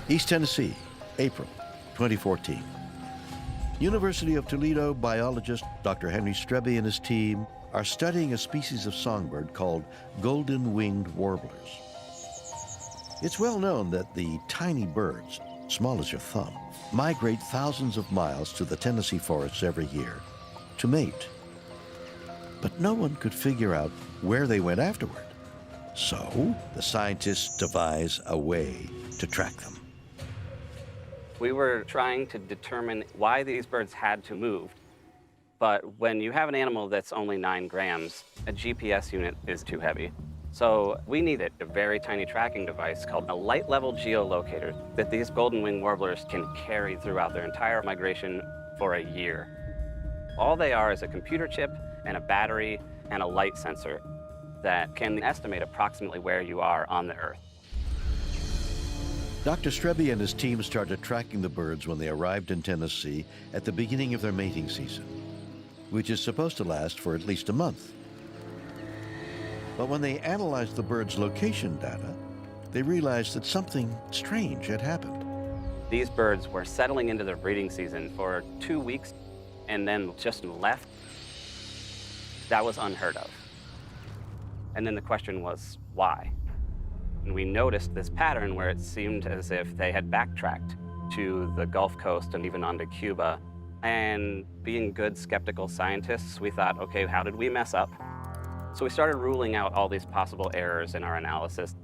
East Tennessee, April 2014. University of Toledo biologist Dr. Henry Strebe and his team are studying a species of songbird called golden-winged warblers. It's well known that the tiny birds, small as your thumb, migrate thousands of miles to the Tennessee forests every year to mate. But no one could figure out where they went afterward. So the scientists devise a way to track them. We were trying to determine why these birds had to move. But when you have an animal that's only 9 grams, a GPS unit is too heavy. So we needed a very tiny tracking device called a light level geolocator that these golden wing warblers can carry throughout their entire migration for a year. All they are is a computer chip and a battery and a light sensor that can estimate approximately where you are on the Earth. Dr. Strebe and his team started tracking the birds when they arrived in Tennessee at the beginning of their mating season, which is supposed to last for at least a month. But when they analyzed the birds' location data, they realized that something strange had happened. These birds were settling into their breeding season for 2 weeks and then just left. That was unheard of. And then the question was, why? And we noticed this pattern where it seemed as if they had backtracked to the Gulf Coast and even onto Cuba. And being good skeptical scientists, we thought, okay, how did we mess up? So we started ruling out all these possible errors in our analysis.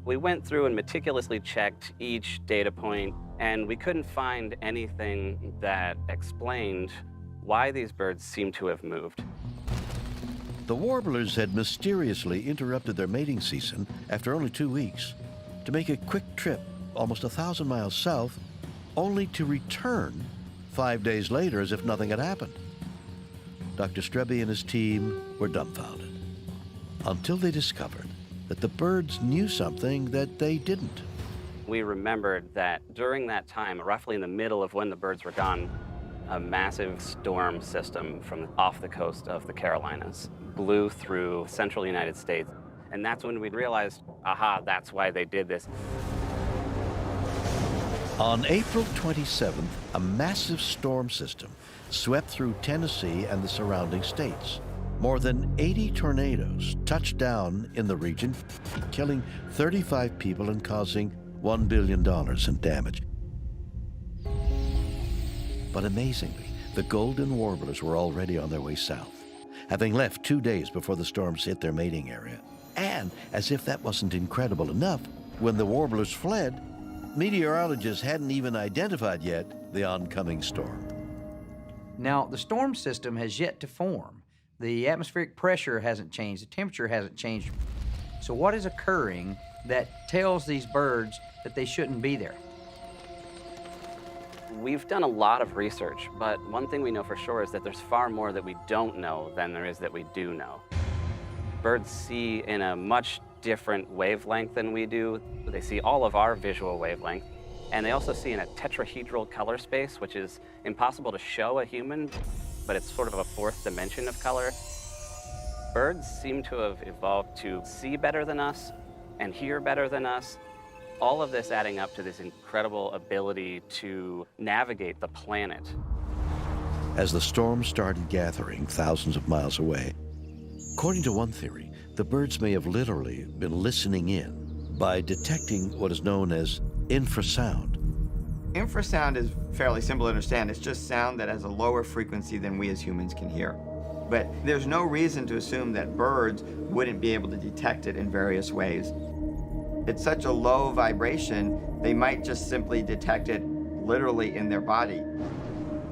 We went through and meticulously checked each data point, and we couldn't find anything that explained why these birds seemed to have moved. The warblers had mysteriously interrupted their mating season after only 2 weeks to make a quick trip almost 1,000 miles south, only to return 5 days later as if nothing had happened. Dr. Strebe and his team were dumbfounded until they discovered that the birds knew something that they didn't. We remembered that during that time, roughly in the middle of when the birds were gone, a massive storm system from off the coast of the Carolinas blew through central United States. And that's when we realized, aha, that's why they did this. On April 27th, a massive storm system swept through Tennessee and the surrounding states. More than 80 tornadoes touched down in the region, killing 35 people and causing $1 billion in damage. But amazingly, the golden warblers were already on their way south, having left 2 days before the storms hit their mating area. And as if that wasn't incredible enough, when the warblers fled, meteorologists hadn't even identified yet the oncoming storm. Now, the storm system has yet to form. The atmospheric pressure hasn't changed, the temperature hasn't changed. So what is occurring that tells these birds that they shouldn't be there? We've done a lot of research, but one thing we know for sure is that there's far more that we don't know than there is that we do know. Birds see in a much different wavelength than we do. They see all of our visual wavelength, and they also see in a tetrahedral color space, which is impossible to show a human, but it's sort of a fourth dimension of color. Birds seem to have evolved to see better than us and hear better than us. All of this adding up to this incredible ability to navigate the planet. As the storm started gathering thousands of miles away, according to one theory, the birds may have literally been listening in by detecting what is known as infrasound. Infrasound is fairly simple to understand. It's just sound that has a lower frequency than we as humans can hear. But there's no reason to assume that birds wouldn't be able to detect it in various ways. It's such a low vibration, they might just simply detect it literally in their body.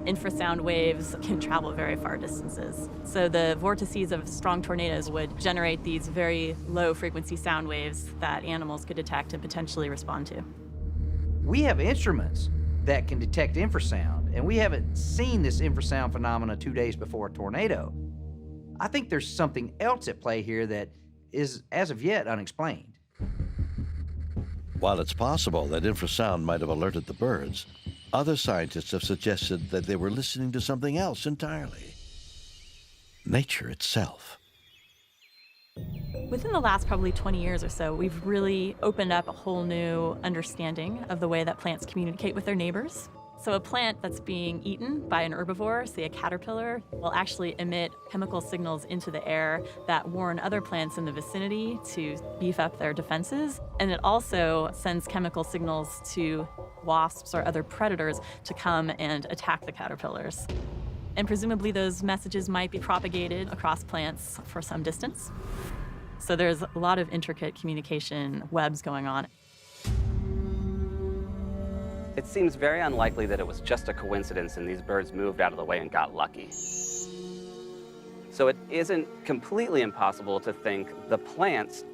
Infrasound waves can travel very far distances. So the vortices of strong tornadoes would generate these very low frequency sound waves that animals could detect and potentially respond to. We have instruments that can detect infrasound, and we haven't seen this infrasound phenomena 2 days before a tornado. I think there's something else at play here that is, as of yet, unexplained. While it's possible that infrasound might have alerted the birds, other scientists have suggested that they were listening to something else entirely. Nature itself. Within the last probably 20 years or so, we've really opened up a whole new understanding of the way that plants communicate with their neighbors. So a plant that's being eaten by an herbivore, say a caterpillar, will actually emit chemical signals into the air that warn other plants in the vicinity to beef up their defenses. And it also sends chemical signals to wasps or other predators to come and attack the caterpillars. And presumably those messages might be propagated across plants for some distance. So there's a lot of intricate communication webs going on. It seems very unlikely that it was just a coincidence and these birds moved out of the way and got lucky. So it isn't completely impossible to think the plants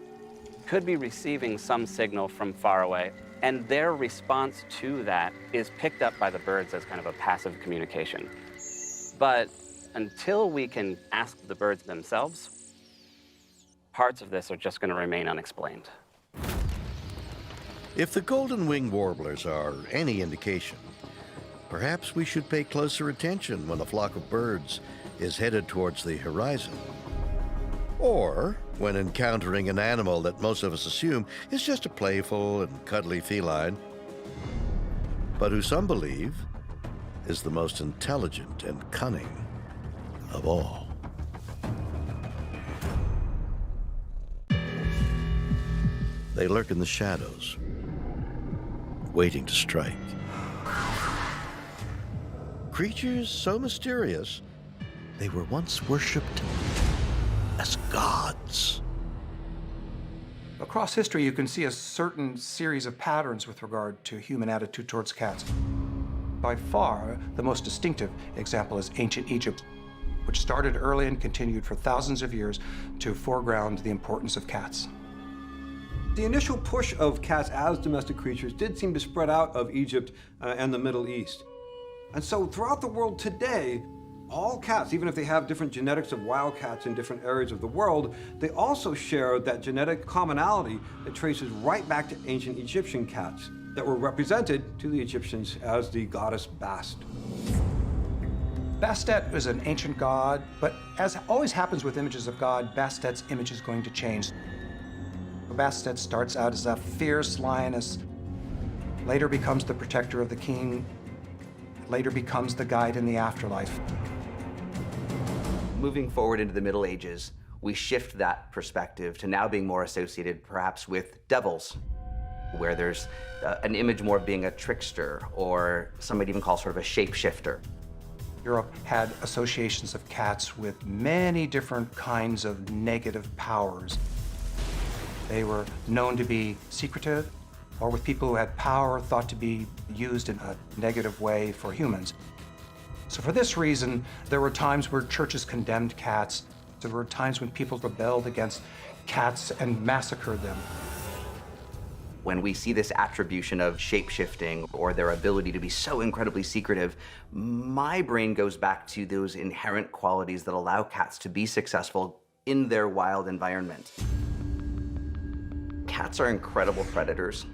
could be receiving some signal from far away, and their response to that is picked up by the birds as kind of a passive communication. But until we can ask the birds themselves, parts of this are just going to remain unexplained. If the golden-winged warblers are any indication, perhaps we should pay closer attention when a flock of birds is headed towards the horizon. Or when encountering an animal that most of us assume is just a playful and cuddly feline, but who some believe is the most intelligent and cunning of all. They lurk in the shadows, waiting to strike. Creatures so mysterious, they were once worshipped as gods. Across history, you can see a certain series of patterns with regard to human attitude towards cats. By far, the most distinctive example is ancient Egypt, which started early and continued for thousands of years to foreground the importance of cats. The initial push of cats as domestic creatures did seem to spread out of Egypt and the Middle East. And so throughout the world today, all cats, even if they have different genetics of wild cats in different areas of the world, they also share that genetic commonality that traces right back to ancient Egyptian cats that were represented to the Egyptians as the goddess Bast. Bastet is an ancient god, but as always happens with images of God, Bastet's image is going to change. Bastet starts out as a fierce lioness, later becomes the protector of the king, later becomes the guide in the afterlife. Moving forward into the Middle Ages, we shift that perspective to now being more associated perhaps with devils, where there's an image more of being a trickster, or some might even call sort of a shapeshifter. Europe had associations of cats with many different kinds of negative powers. They were known to be secretive, or with people who had power thought to be used in a negative way for humans. So for this reason, there were times where churches condemned cats. There were times when people rebelled against cats and massacred them. When we see this attribution of shape-shifting or their ability to be so incredibly secretive, my brain goes back to those inherent qualities that allow cats to be successful in their wild environment. Cats are incredible predators.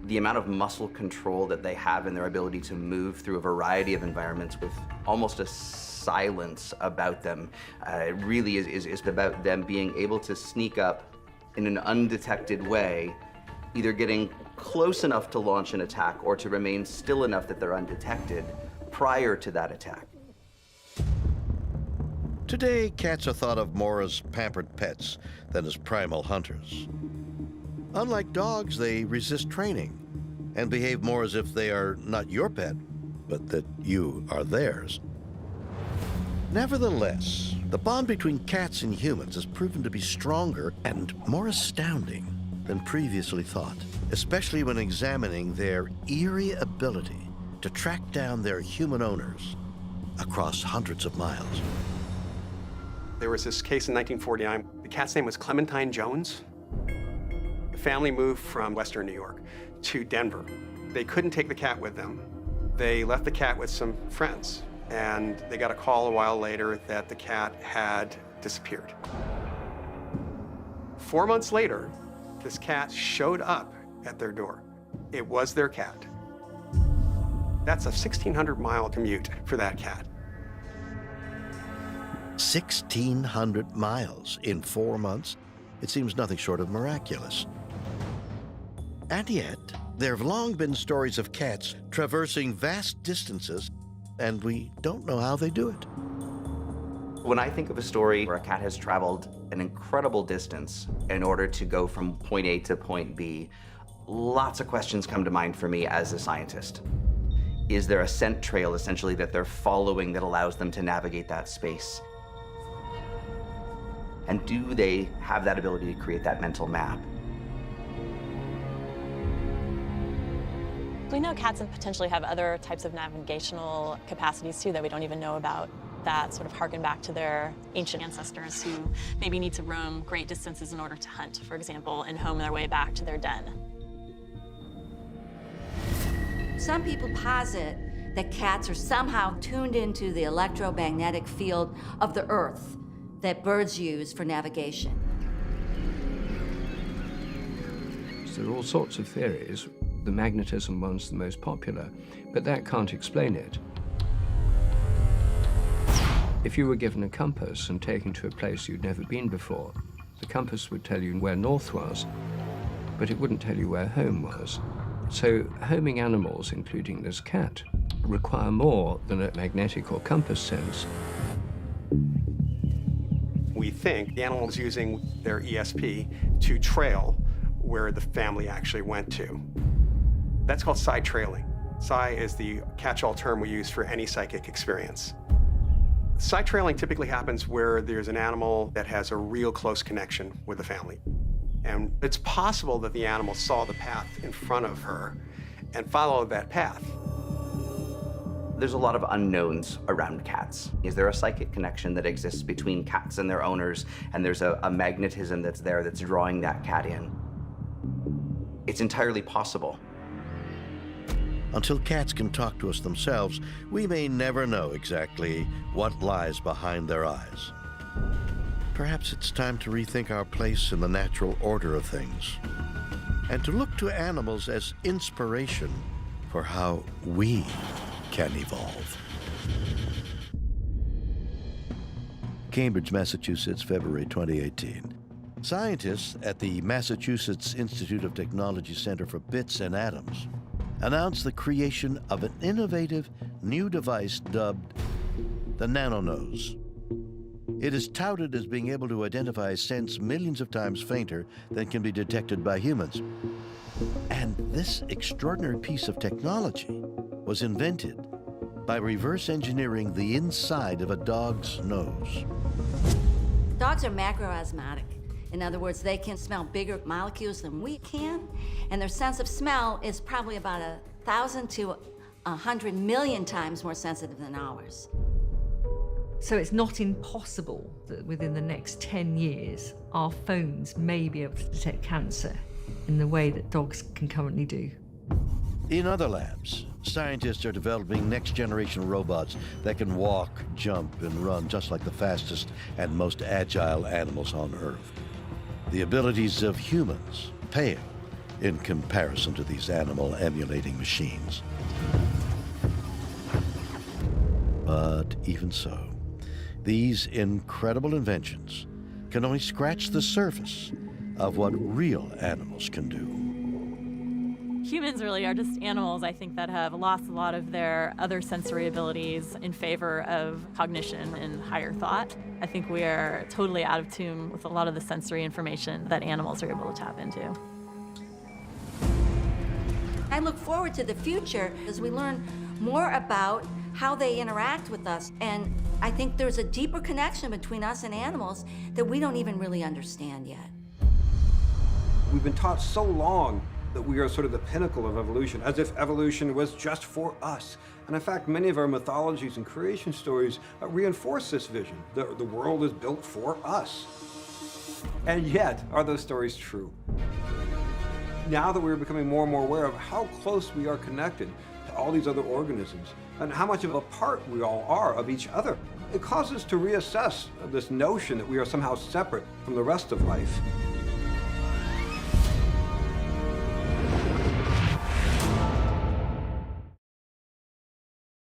The amount of muscle control that they have and their ability to move through a variety of environments with almost a silence about them really is about them being able to sneak up in an undetected way, either getting close enough to launch an attack or to remain still enough that they're undetected prior to that attack. Today, cats are thought of more as pampered pets than as primal hunters. Unlike dogs, they resist training and behave more as if they are not your pet, but that you are theirs. Nevertheless, the bond between cats and humans has proven to be stronger and more astounding than previously thought, especially when examining their eerie ability to track down their human owners across hundreds of miles. There was this case in 1949. The cat's name was Clementine Jones. The family moved from Western New York to Denver. They couldn't take the cat with them. They left the cat with some friends, and they got a call a while later that the cat had disappeared. 4 months later, this cat showed up at their door. It was their cat. That's a 1,600-mile commute for that cat. 1,600 miles in 4 months? It seems nothing short of miraculous. And yet, there have long been stories of cats traversing vast distances, and we don't know how they do it. When I think of a story where a cat has traveled an incredible distance in order to go from point A to point B, lots of questions come to mind for me as a scientist. Is there a scent trail, essentially, that they're following that allows them to navigate that space? And do they have that ability to create that mental map? We know cats potentially have other types of navigational capacities too that we don't even know about, that sort of harken back to their ancient ancestors who maybe need to roam great distances in order to hunt, for example, and home their way back to their den. Some people posit that cats are somehow tuned into the electromagnetic field of the Earth that birds use for navigation. So there are all sorts of theories. The magnetism one's the most popular, but that can't explain it. If you were given a compass and taken to a place you'd never been before, the compass would tell you where north was, but it wouldn't tell you where home was. So homing animals, including this cat, require more than a magnetic or compass sense. We think the animal is using their ESP to trail where the family actually went to. That's called side trailing. Psi is the catch-all term we use for any psychic experience. Side trailing typically happens where there's an animal that has a real close connection with the family. And it's possible that the animal saw the path in front of her and followed that path. There's a lot of unknowns around cats. Is there a psychic connection that exists between cats and their owners, and there's a magnetism that's there that's drawing that cat in? It's entirely possible. Until cats can talk to us themselves, we may never know exactly what lies behind their eyes. Perhaps it's time to rethink our place in the natural order of things, and to look to animals as inspiration for how we can evolve. Cambridge, Massachusetts, February 2018. Scientists at the Massachusetts Institute of Technology Center for Bits and Atoms announced the creation of an innovative new device dubbed the NanoNose. It is touted as being able to identify scents millions of times fainter than can be detected by humans. And this extraordinary piece of technology was invented by reverse engineering the inside of a dog's nose. Dogs are macroosmotic. In other words, they can smell bigger molecules than we can, and their sense of smell is probably about 1,000 to 100 million times more sensitive than ours. So it's not impossible that within the next 10 years, our phones may be able to detect cancer in the way that dogs can currently do. In other labs, scientists are developing next-generation robots that can walk, jump, and run just like the fastest and most agile animals on Earth. The abilities of humans pale in comparison to these animal-emulating machines. But even so, these incredible inventions can only scratch the surface of what real animals can do. Humans really are just animals, I think, that have lost a lot of their other sensory abilities in favor of cognition and higher thought. I think we are totally out of tune with a lot of the sensory information that animals are able to tap into. I look forward to the future as we learn more about how they interact with us. And I think there's a deeper connection between us and animals that we don't even really understand yet. We've been taught so long that we are sort of the pinnacle of evolution, as if evolution was just for us. And in fact, many of our mythologies and creation stories reinforce this vision. The world is built for us. And yet, are those stories true? Now that we're becoming more and more aware of how close we are connected to all these other organisms, and how much of a part we all are of each other, it causes us to reassess this notion that we are somehow separate from the rest of life.